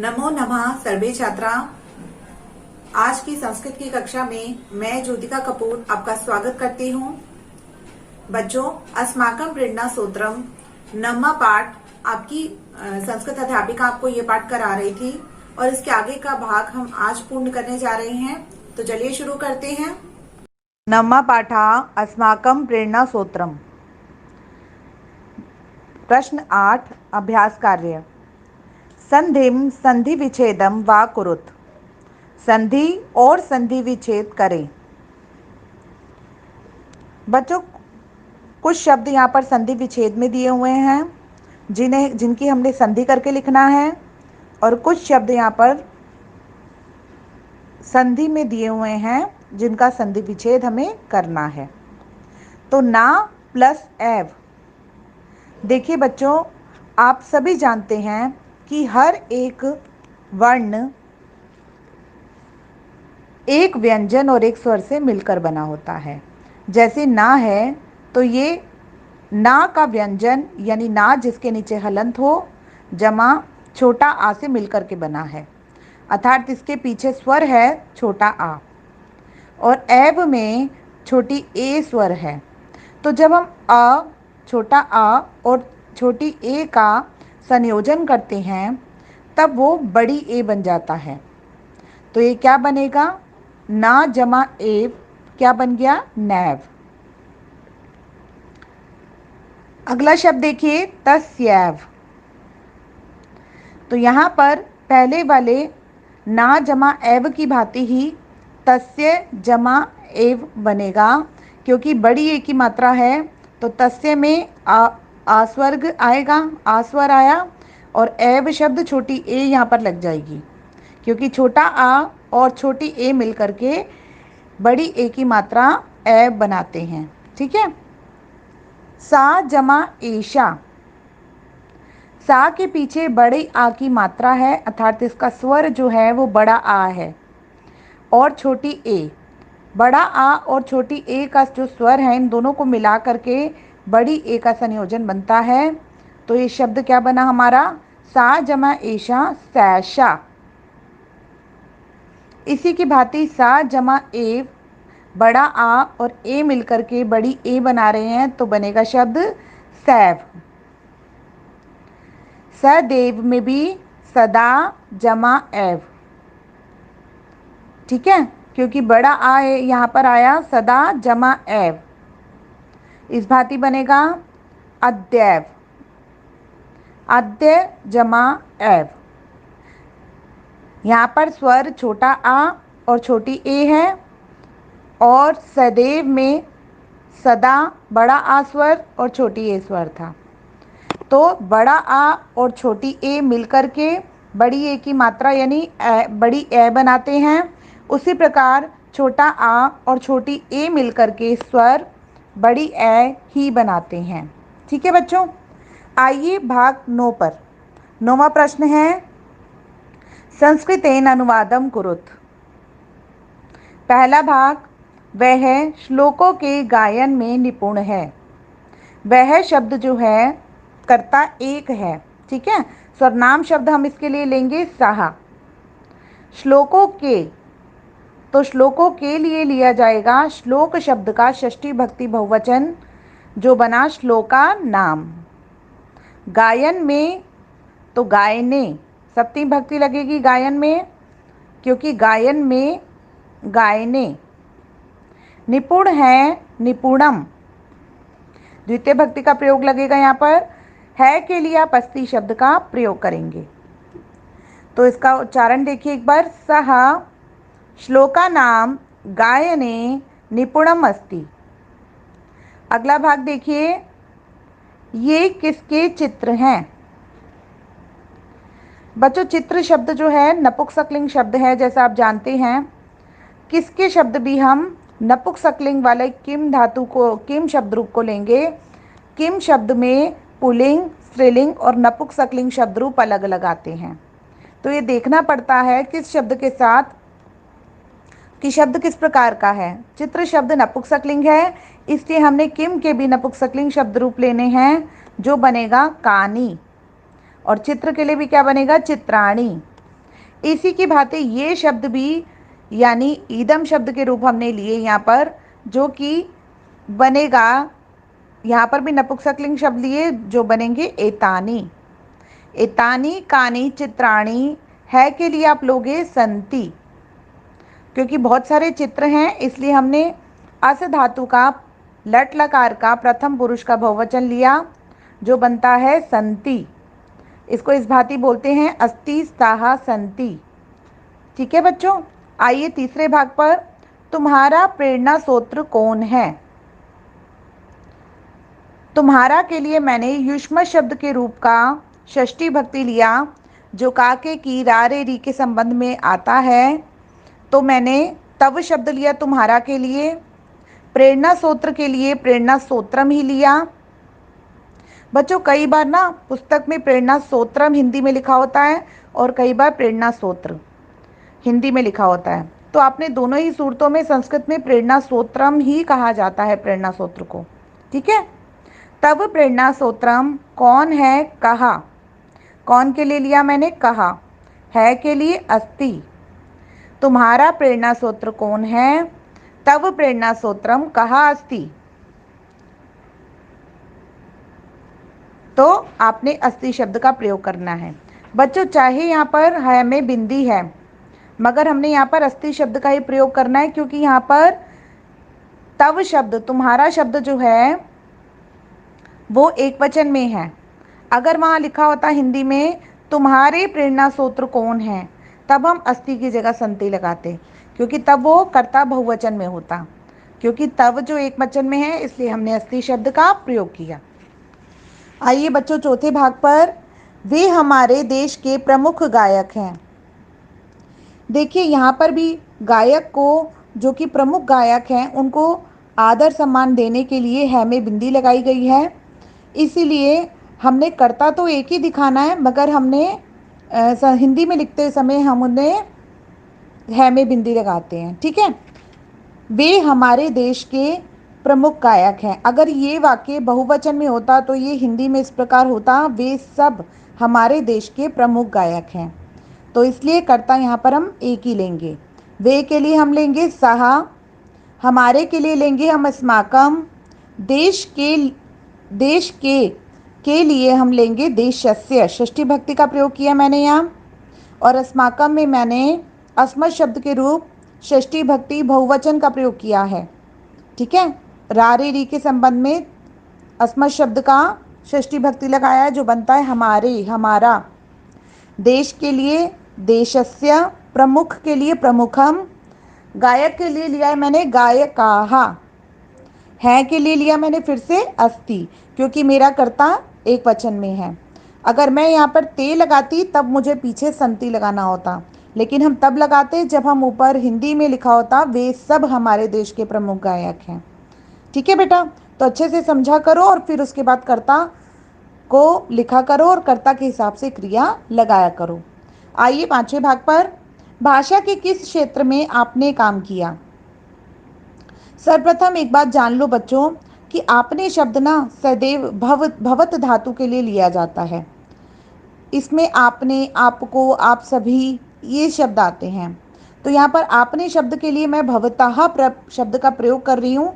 नमो नमः सर्वे छात्रा। आज की संस्कृत की कक्षा में मैं ज्योतिका कपूर आपका स्वागत करती हूँ। बच्चों, अस्माकं प्रेरणा सूत्रम नवमा पाठ आपकी संस्कृत अध्यापिका आपको ये पाठ करा रही थी और इसके आगे का भाग हम आज पूर्ण करने जा रहे हैं। तो चलिए शुरू करते हैं। नवमा पाठा अस्माकं प्रेरणा सूत्रम। प्रश्न 8 अभ्यास कार्य। संधिम संधि विच्छेदम वा कुरुत। संधि और संधि विच्छेद करें। बच्चों, कुछ शब्द यहाँ पर संधि विच्छेद में दिए हुए हैं जिनकी हमने संधि करके लिखना है, और कुछ शब्द यहाँ पर संधि में दिए हुए हैं जिनका संधि विच्छेद हमें करना है। तो ना प्लस एव। देखिए बच्चों, आप सभी जानते हैं कि हर एक वर्ण एक व्यंजन और एक स्वर से मिलकर बना होता है। जैसे ना है तो ये ना का व्यंजन यानी ना जिसके नीचे हलंत हो जमा छोटा आ से मिलकर के बना है, अर्थात इसके पीछे स्वर है छोटा आ, और एव में छोटी ए स्वर है। तो जब हम अ, छोटा आ और छोटी ए का संयोजन करते हैं तब वो बड़ी ए बन जाता है। तो ये क्या बनेगा? ना जमा एव क्या बन गया? नैव। अगला शब्द देखिए, तस्यैव। तो यहाँ पर पहले वाले ना जमा एव की भांति ही तस्य जमा एव बनेगा, क्योंकि बड़ी ए की मात्रा है तो तस्य में आस्वर्ग आएगा, आस्वर आया, और एव शब्द छोटी ए यहाँ पर लग जाएगी, क्योंकि छोटा आ और छोटी ए मिलकर के बड़ी ए की मात्रा एव बनाते हैं। ठीक है। सा जमा एशा। सा के पीछे बड़े आ की मात्रा है, अर्थात इसका स्वर जो है वो बड़ा आ है, और छोटी ए। बड़ा आ और छोटी ए का जो स्वर है इन दोनों को मिला करके बड़ी ए का संयोजन बनता है। तो ये शब्द क्या बना हमारा? सा जमा एशा, सैशा। इसी की भांति सा जमा एव, बड़ा आ और ए मिलकर के बड़ी ए बना रहे हैं, तो बनेगा शब्द सैव। सदैव में भी सदा जमा एव। ठीक है, क्योंकि बड़ा आ यहाँ पर आया, सदा जमा एव। इस भांति बनेगा अद्यैव, अद्य जमा एव। यहाँ पर स्वर छोटा आ और छोटी ए है, और सदैव में सदा बड़ा आ स्वर और छोटी ए स्वर था। तो बड़ा आ और छोटी ए मिलकर के बड़ी ए की मात्रा यानी बड़ी ए बनाते हैं। उसी प्रकार छोटा आ और छोटी ए मिलकर के स्वर बड़ी ए ही बनाते हैं। ठीक है बच्चों, आइए भाग 9 पर। 9वां प्रश्न है, संस्कृतेन अनुवादम कुरुत। पहला भाग, वह श्लोकों के गायन में निपुण है। वह शब्द जो है कर्ता एक है। ठीक है, सर्वनाम शब्द हम इसके लिए लेंगे सहा। श्लोकों के, तो श्लोकों के लिए लिया जाएगा श्लोक शब्द का षष्ठी भक्ति बहुवचन जो बना श्लोका नाम। गायन में तो गायने सप्तमी भक्ति लगेगी गायन में, क्योंकि गायन में गायने। निपुण है, निपुणम। द्वितीय भक्ति का प्रयोग लगेगा यहाँ पर। है के लिए आप अस्ति शब्द का प्रयोग करेंगे। तो इसका उच्चारण देखिए एक बार, सह श्लोका नाम गायने निपुणम अस्ति। अगला भाग देखिए, ये किसके चित्र हैं? बच्चों, चित्र शब्द जो है नपुंसकलिंग शब्द है, जैसा आप जानते हैं। किसके शब्द भी हम नपुंसकलिंग वाले किम धातु को, किम शब्द रूप को लेंगे। किम शब्द में पुल्लिंग, स्त्रीलिंग और नपुंसकलिंग शब्द रूप अलग अलग आते हैं। तो ये देखना पड़ता है किस शब्द के साथ कि शब्द किस प्रकार का है। चित्र शब्द नपुंसकलिंग है, इसलिए हमने किम के भी नपुंसकलिंग शब्द रूप लेने हैं, जो बनेगा कानी। और चित्र के लिए भी क्या बनेगा? चित्राणी। इसी की भांति ये शब्द भी यानी ईदम शब्द के रूप हमने लिए यहाँ पर, जो कि बनेगा, यहाँ पर भी नपुंसकलिंग शब्द लिए जो बनेंगे एतानी। एतानी कानी चित्राणी, है के लिए आप लोगे संति, क्योंकि बहुत सारे चित्र हैं इसलिए हमने अस धातु का लट लकार का प्रथम पुरुष का बहुवचन लिया जो बनता है संति। इसको इस भांति बोलते हैं अस्ति साहा संति। ठीक है बच्चों, आइए तीसरे भाग पर। तुम्हारा प्रेरणा सूत्र कौन है? तुम्हारा के लिए मैंने युष्म शब्द के रूप का षष्ठी भक्ति लिया जो काके की रा रे री के संबंध में आता है, तो मैंने तव शब्द लिया तुम्हारा के लिए। प्रेरणा सूत्र के लिए प्रेरणा सूत्रम ही लिया। बच्चों कई बार ना पुस्तक में प्रेरणा सूत्रम हिंदी में लिखा होता है और कई बार प्रेरणा सूत्र हिंदी में लिखा होता है, तो आपने दोनों ही सूरतों में संस्कृत में प्रेरणा सूत्रम ही कहा जाता है प्रेरणा सूत्र को। ठीक है, तब प्रेरणा सूत्रम कौन है? कहा। कौन के लिए लिया मैंने? कहा। है के लिए अस्ति। तुम्हारा प्रेरणा सूत्र कौन है? तब प्रेरणा सूत्रम कहा अस्ति। तो आपने अस्ति शब्द का प्रयोग करना है। बच्चों चाहे यहाँ पर है में बिंदी है, मगर हमने यहाँ पर अस्ति शब्द का ही प्रयोग करना है, क्योंकि यहाँ पर तव शब्द तुम्हारा शब्द जो है वो एक वचन में है। अगर वहाँ लिखा होता हिंदी में तुम्हारे प्रेरणा सूत्र कौन है, तब हम अस्ति की जगह संति लगाते, क्योंकि तब वो कर्ता बहुवचन में होता। क्योंकि तब जो एक वचन में है इसलिए हमने अस्ति शब्द का प्रयोग किया। आइए बच्चों चौथे भाग पर। वे हमारे देश के प्रमुख गायक हैं। देखिए यहाँ पर भी गायक को, जो कि प्रमुख गायक हैं, उनको आदर सम्मान देने के लिए है में बिंदी लगाई गई है। इसीलिए हमने कर्ता तो एक ही दिखाना है, मगर हमने हिंदी में लिखते समय हम उन्हें है में बिंदी लगाते हैं। ठीक है, वे हमारे देश के प्रमुख गायक हैं। अगर ये वाक्य बहुवचन में होता तो ये हिंदी में इस प्रकार होता, वे सब हमारे देश के प्रमुख गायक हैं। तो इसलिए कर्ता यहाँ पर हम एक ही लेंगे। वे के लिए हम लेंगे सहा, हमारे के लिए लेंगे हम अस्माकम, देश के लिए हम लेंगे देशस्य। षष्ठी भक्ति का प्रयोग किया मैंने यहाँ, और अस्माकम में मैंने अस्मत् शब्द के रूप षष्ठी भक्ति बहुवचन का प्रयोग किया है। ठीक है, रा रे री के संबंध में अस्मत् शब्द का षष्ठी भक्ति लगाया है जो बनता है हमारे, हमारा। देश के लिए देशस्य, प्रमुख के लिए प्रमुखम, गायक के लिए लिया है मैंने गायकाहा, है के लिए लिया मैंने फिर से अस्ति, क्योंकि मेरा कर्ता एक वचन में है। अगर मैं यहाँ पर ते लगाती तब मुझे पीछे संति लगाना होता, लेकिन हम तब लगाते जब हम ऊपर हिंदी में लिखा होता वे सब हमारे देश के प्रमुख गायक हैं। ठीक है बेटा, तो अच्छे से समझा करो और फिर उसके बाद कर्ता को लिखा करो और कर्ता के हिसाब से क्रिया लगाया करो। आइए पांचवें भाग पर। भाषा के किस क्षेत्र में आपने काम किया? सर्वप्रथम एक बात जान लो बच्चों कि आपने शब्द ना सदैव भवत धातु के लिए लिया जाता है। इसमें आपने, आपको, आप सभी ये शब्द आते हैं। तो यहाँ पर आपने शब्द के लिए मैं भवतः शब्द का प्रयोग कर रही हूँ।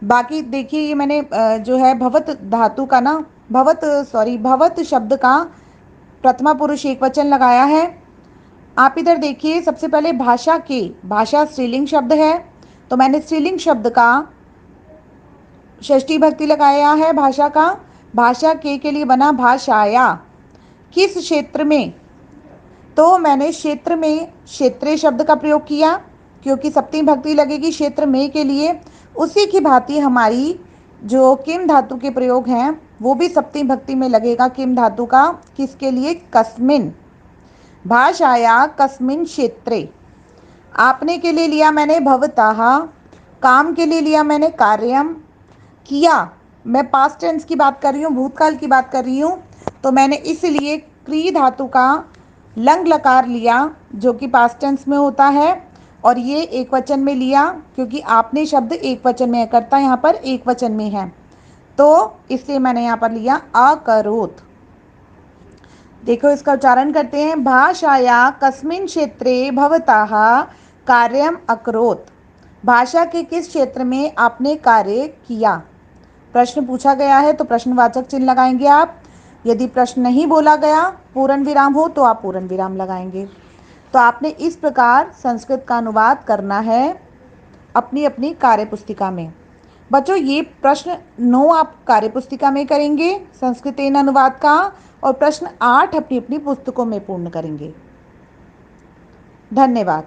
बाकी देखिए ये मैंने जो है भवत धातु का ना भवत शब्द का प्रथमा पुरुष एक वचन लगाया है। आप इधर देखिए, सबसे पहले भाषा स्त्रीलिंग शब्द है, तो मैंने स्त्रीलिंग शब्द का षष्ठी भक्ति लगाया है भाषा का। भाषा के लिए बना भाषाया। किस क्षेत्र में? तो मैंने क्षेत्र में क्षेत्रे शब्द का प्रयोग किया, क्योंकि सप्तमी भक्ति लगेगी क्षेत्र में के लिए। उसी की भांति हमारी जो किम धातु के प्रयोग हैं वो भी सप्तमी भक्ति में लगेगा किम धातु का। किसके लिए? कस्मिन, भाषाया कस्मिन क्षेत्रे। आपने के लिए लिया मैंने भवतः, काम के लिए लिया मैंने कार्यम, किया मैं पास्ट टेंस की बात कर रही हूँ, भूतकाल की बात कर रही हूँ, तो मैंने इसलिए क्री धातु का लंग लकार लिया जो कि पास्ट टेंस में होता है, और ये एक वचन में लिया क्योंकि आपने शब्द एक वचन में है, कर्ता यहाँ पर एक वचन में है, तो इसलिए मैंने यहाँ पर लिया अकरोत। देखो इसका उच्चारण करते हैं। भाषाया कस्मिन् क्षेत्रे भवतः कार्यम अकरोत्। भाषा के किस क्षेत्र में आपने कार्य किया। प्रश्न पूछा गया है तो प्रश्नवाचक चिन्ह लगाएंगे आप। यदि प्रश्न नहीं बोला गया, पूर्ण विराम हो तो आप पूर्ण विराम लगाएंगे। तो आपने इस प्रकार संस्कृत का अनुवाद करना है अपनी अपनी कार्य पुस्तिका में। बच्चों ये प्रश्न 9 आप कार्य पुस्तिका में करेंगे संस्कृतेन अनुवाद का, और प्रश्न 8 अपनी अपनी पुस्तकों में पूर्ण करेंगे। धन्यवाद।